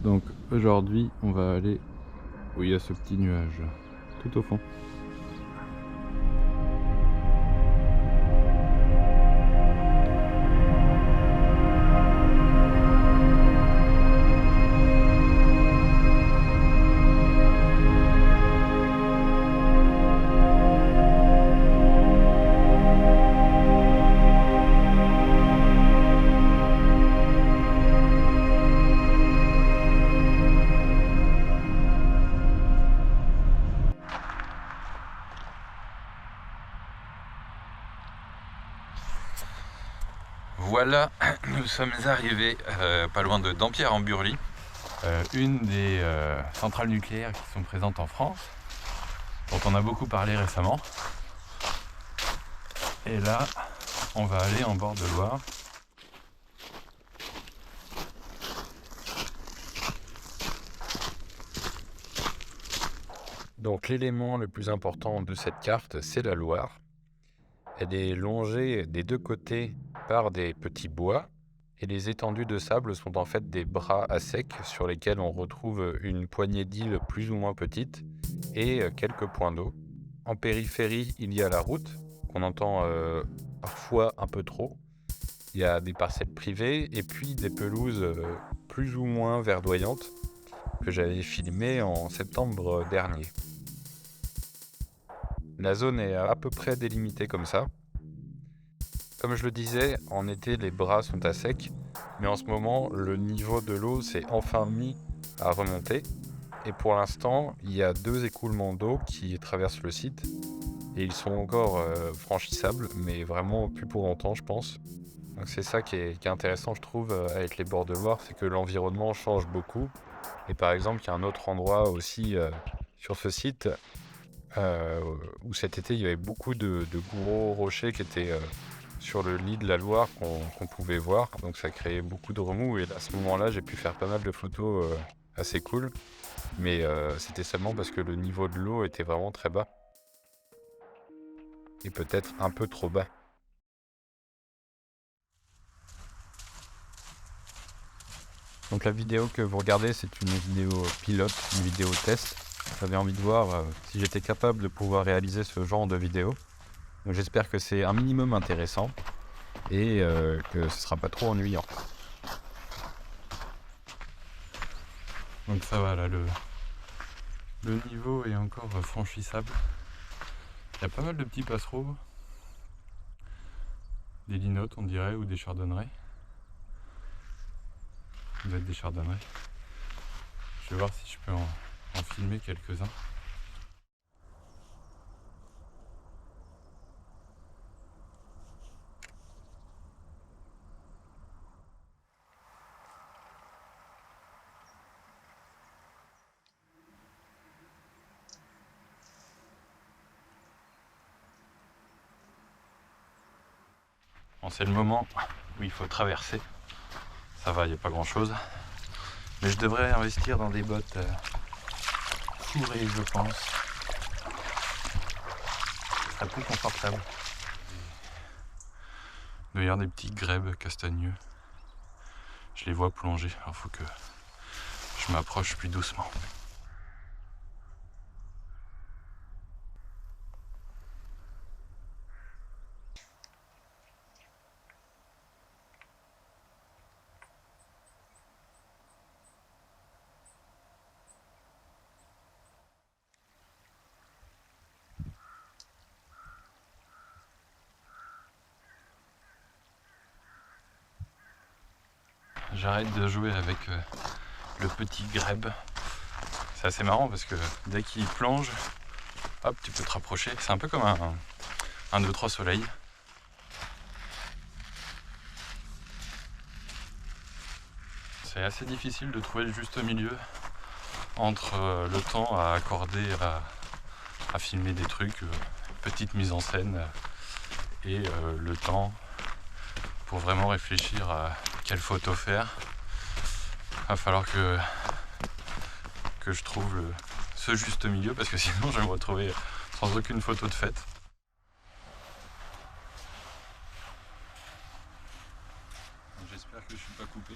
Donc aujourd'hui on va aller où il y a ce petit nuage, tout au fond. Voilà, nous sommes arrivés pas loin de Dampierre-en-Burly, une des centrales nucléaires qui sont présentes en France, dont on a beaucoup parlé récemment. Et là, on va aller en bord de Loire. Donc l'élément le plus important de cette carte, c'est la Loire. Elle est longée des deux côtés par des petits bois et les étendues de sable sont en fait des bras à sec sur lesquels on retrouve une poignée d'îles plus ou moins petites et quelques points d'eau. En périphérie, il y a la route qu'on entend parfois un peu trop. Il y a des parcelles privées et puis des pelouses plus ou moins verdoyantes que j'avais filmées en septembre dernier. La zone est à peu près délimitée comme ça. Comme je le disais, en été les bras sont à sec, mais en ce moment le niveau de l'eau s'est enfin mis à remonter. Et pour l'instant, il y a 2 écoulements d'eau qui traversent le site. Et ils sont encore franchissables, mais vraiment plus pour longtemps je pense. Donc c'est ça qui est intéressant je trouve avec les bords de Loire, c'est que l'environnement change beaucoup. Et par exemple, il y a un autre endroit aussi sur ce site où cet été il y avait beaucoup de gros rochers qui étaient sur le lit de la Loire qu'on pouvait voir. Donc ça créait beaucoup de remous et à ce moment-là j'ai pu faire pas mal de photos assez cool. Mais c'était seulement parce que le niveau de l'eau était vraiment très bas. Et peut-être un peu trop bas. Donc la vidéo que vous regardez, c'est une vidéo pilote, une vidéo test. J'avais envie de voir si j'étais capable de pouvoir réaliser ce genre de vidéo. Donc j'espère que c'est un minimum intéressant et que ce sera pas trop ennuyant. Donc ça va là, le niveau est encore franchissable. Il y a pas mal de petits passereaux, des linottes on dirait, ou des chardonnerets. Ça doit être des chardonnerets. Je vais voir si je peux en filmer quelques-uns. Bon, c'est le moment où il faut traverser. Ça va, il n'y a pas grand chose. Mais je devrais investir dans des bottes fourrées, je pense. Ce serait plus confortable. Il doit y avoir des petits grèbes castagneux. Je les vois plonger. Alors faut que je m'approche plus doucement. J'arrête de jouer avec le petit grèbe. C'est assez marrant parce que dès qu'il plonge, hop, tu peux te rapprocher. C'est un peu comme un 2-3 soleil. C'est assez difficile de trouver le juste milieu entre le temps à accorder à filmer des trucs, petite mise en scène, et le temps pour vraiment réfléchir à quelle photo faire. Il va falloir que je trouve ce juste milieu parce que sinon je vais me retrouver sans aucune photo de fête. J'espère que je suis pas coupé.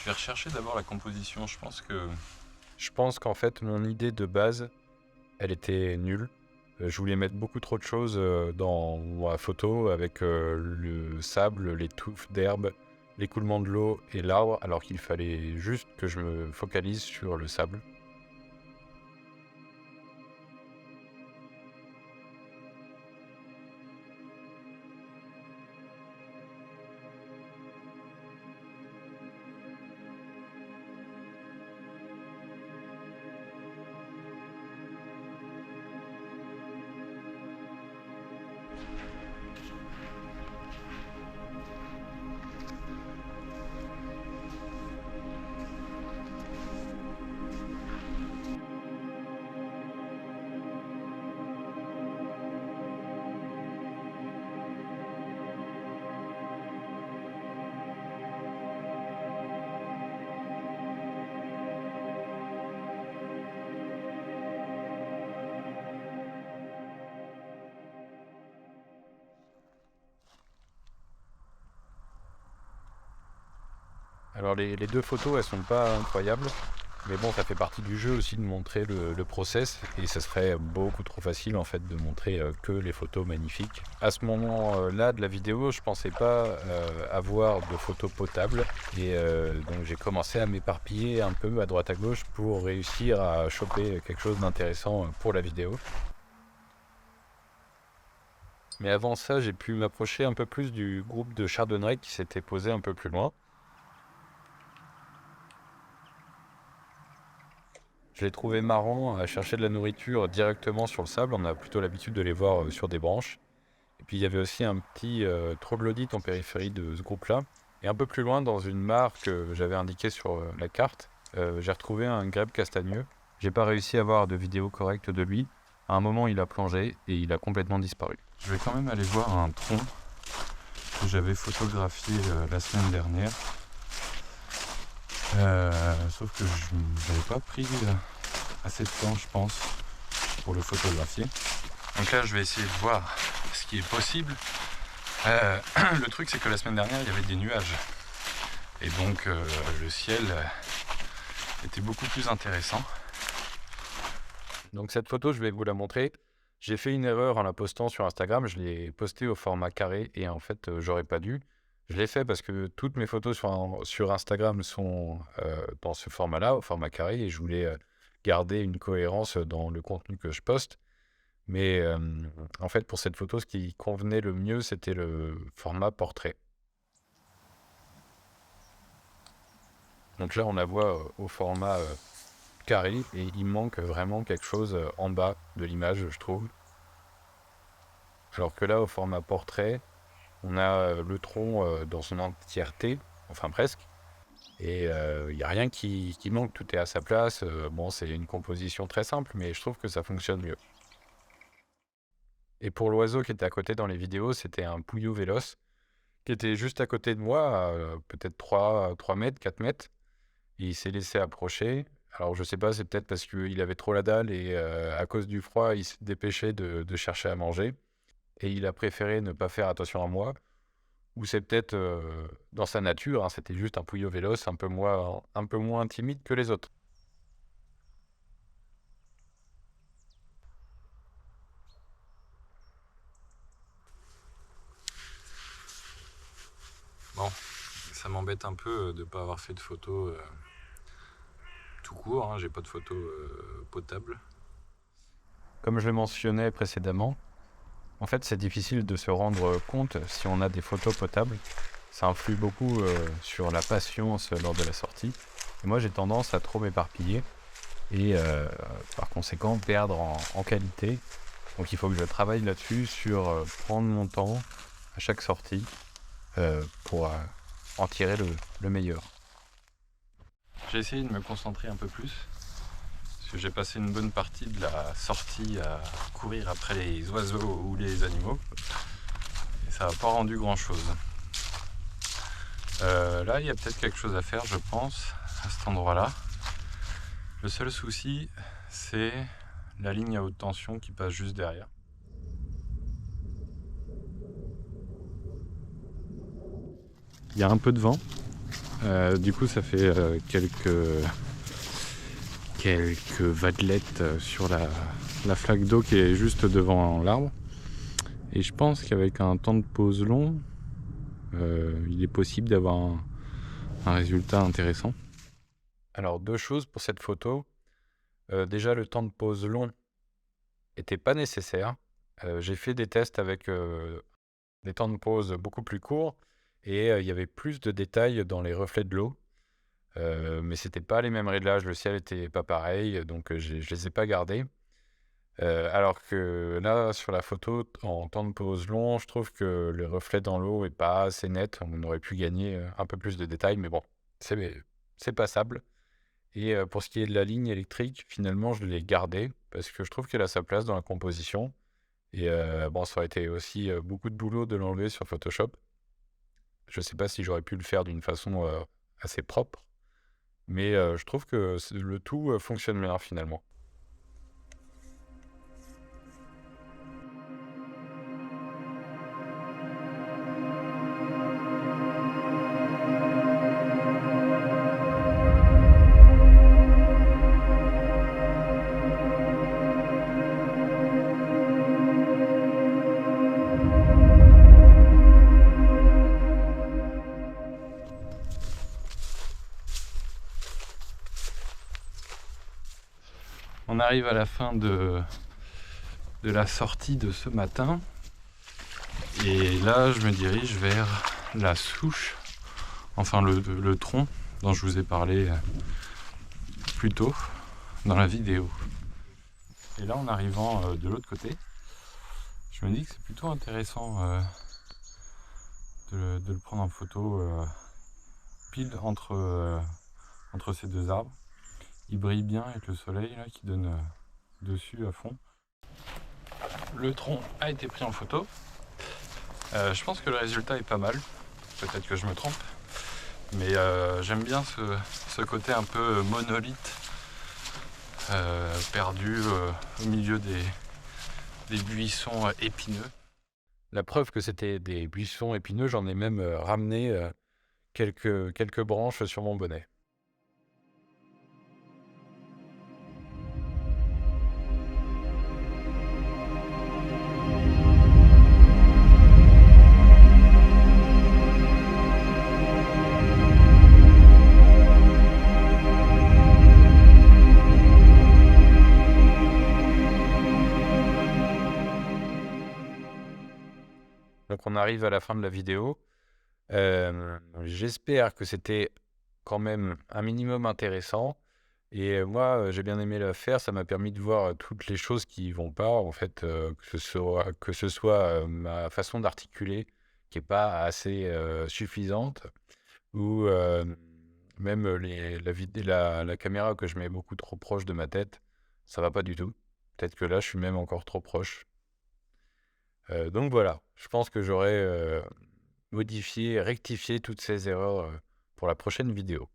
Je Je vais rechercher d'abord la composition. Je pense qu'en fait, mon idée de base, elle était nulle. Je voulais mettre beaucoup trop de choses dans ma photo avec le sable, les touffes d'herbe, l'écoulement de l'eau et l'arbre, alors qu'il fallait juste que je me focalise sur le sable. Alors les deux photos, elles sont pas incroyables, mais bon, ça fait partie du jeu aussi de montrer le process, et ça serait beaucoup trop facile en fait de montrer que les photos magnifiques. À ce moment-là de la vidéo, je pensais pas avoir de photos potables, et donc j'ai commencé à m'éparpiller un peu à droite à gauche pour réussir à choper quelque chose d'intéressant pour la vidéo. Mais avant ça, j'ai pu m'approcher un peu plus du groupe de Chardonneret qui s'était posé un peu plus loin. Je l'ai trouvé marrant à chercher de la nourriture directement sur le sable. On a plutôt l'habitude de les voir sur des branches. Et puis il y avait aussi un petit troglodyte en périphérie de ce groupe-là. Et un peu plus loin, dans une mare que j'avais indiquée sur la carte, j'ai retrouvé un grèbe castagneux. J'ai pas réussi à avoir de vidéo correcte de lui. À un moment, il a plongé et il a complètement disparu. Je vais quand même aller voir un tronc que j'avais photographié la semaine dernière. Sauf que je n'avais pas pris assez de temps, je pense, pour le photographier. Donc là, je vais essayer de voir ce qui est possible. Le truc, c'est que la semaine dernière, il y avait des nuages. Et donc, le ciel était beaucoup plus intéressant. Donc cette photo, je vais vous la montrer. J'ai fait une erreur en la postant sur Instagram. Je l'ai postée au format carré et en fait, j'aurais pas dû. Je l'ai fait parce que toutes mes photos sur Instagram sont dans ce format-là, au format carré, et je voulais garder une cohérence dans le contenu que je poste. Mais en fait, pour cette photo, ce qui convenait le mieux, c'était le format portrait. Donc là, on la voit au format carré, et il manque vraiment quelque chose en bas de l'image, je trouve. Alors que là, au format portrait, on a le tronc dans son entièreté, enfin presque, et il n'y a rien qui manque, tout est à sa place. Bon, c'est une composition très simple, mais je trouve que ça fonctionne mieux. Et pour l'oiseau qui était à côté dans les vidéos, c'était un pouillot véloce, qui était juste à côté de moi, à peut-être 3 mètres, 4 mètres, et il s'est laissé approcher. Alors je sais pas, c'est peut-être parce qu'il avait trop la dalle, et à cause du froid, il s'est dépêché de chercher à manger, et il a préféré ne pas faire attention à moi. Ou c'est peut-être dans sa nature, hein, c'était juste un pouillot véloce un peu moins timide que les autres. Bon, ça m'embête un peu de ne pas avoir fait de photos tout court, hein, j'ai pas de photos potables. Comme je le mentionnais précédemment, en fait c'est difficile de se rendre compte si on a des photos potables. Ça influe beaucoup sur la patience lors de la sortie. Et moi j'ai tendance à trop m'éparpiller et par conséquent perdre en qualité. Donc il faut que je travaille là-dessus, sur prendre mon temps à chaque sortie pour en tirer le meilleur. J'ai essayé de me concentrer un peu plus, parce que j'ai passé une bonne partie de la sortie à courir après les oiseaux ou les animaux, et ça n'a pas rendu grand-chose. Là, il y a peut-être quelque chose à faire, je pense, à cet endroit-là. Le seul souci, c'est la ligne à haute tension qui passe juste derrière. Il y a un peu de vent. Du coup, ça fait quelques vadelettes sur la flaque d'eau qui est juste devant l'arbre. Et je pense qu'avec un temps de pause long, il est possible d'avoir un résultat intéressant. Alors, deux choses pour cette photo. Déjà, le temps de pause long n'était pas nécessaire. J'ai fait des tests avec des temps de pause beaucoup plus courts et il y avait plus de détails dans les reflets de l'eau. Mais c'était pas les mêmes réglages, le ciel était pas pareil, donc je les ai pas gardés. Alors que là, sur la photo, en temps de pause long, je trouve que le reflet dans l'eau est pas assez net. On aurait pu gagner un peu plus de détails, mais bon, c'est passable. Et pour ce qui est de la ligne électrique, finalement, je l'ai gardée parce que je trouve qu'elle a sa place dans la composition. Et bon, ça aurait été aussi beaucoup de boulot de l'enlever sur Photoshop. Je sais pas si j'aurais pu le faire d'une façon assez propre, mais je trouve que le tout fonctionne bien finalement. On arrive à la fin de la sortie de ce matin. Et là, je me dirige vers la souche, enfin le tronc dont je vous ai parlé plus tôt dans la vidéo. Et là, en arrivant de l'autre côté, je me dis que c'est plutôt intéressant de le prendre en photo pile entre ces deux arbres. Il brille bien avec le soleil là, qui donne dessus à fond. Le tronc a été pris en photo. Je pense que le résultat est pas mal. Peut-être que je me trompe. Mais j'aime bien ce côté un peu monolithe, perdu au milieu des buissons épineux. La preuve que c'était des buissons épineux, j'en ai même ramené quelques branches sur mon bonnet. Donc on arrive à la fin de la vidéo. J'espère que c'était quand même un minimum intéressant. Et moi, j'ai bien aimé la faire. Ça m'a permis de voir toutes les choses qui vont pas, en fait, que ce soit ma façon d'articuler qui est pas assez suffisante, ou même la caméra que je mets beaucoup trop proche de ma tête, ça va pas du tout. Peut-être que là, je suis même encore trop proche. Donc voilà, je pense que j'aurai modifié, rectifié toutes ces erreurs pour la prochaine vidéo.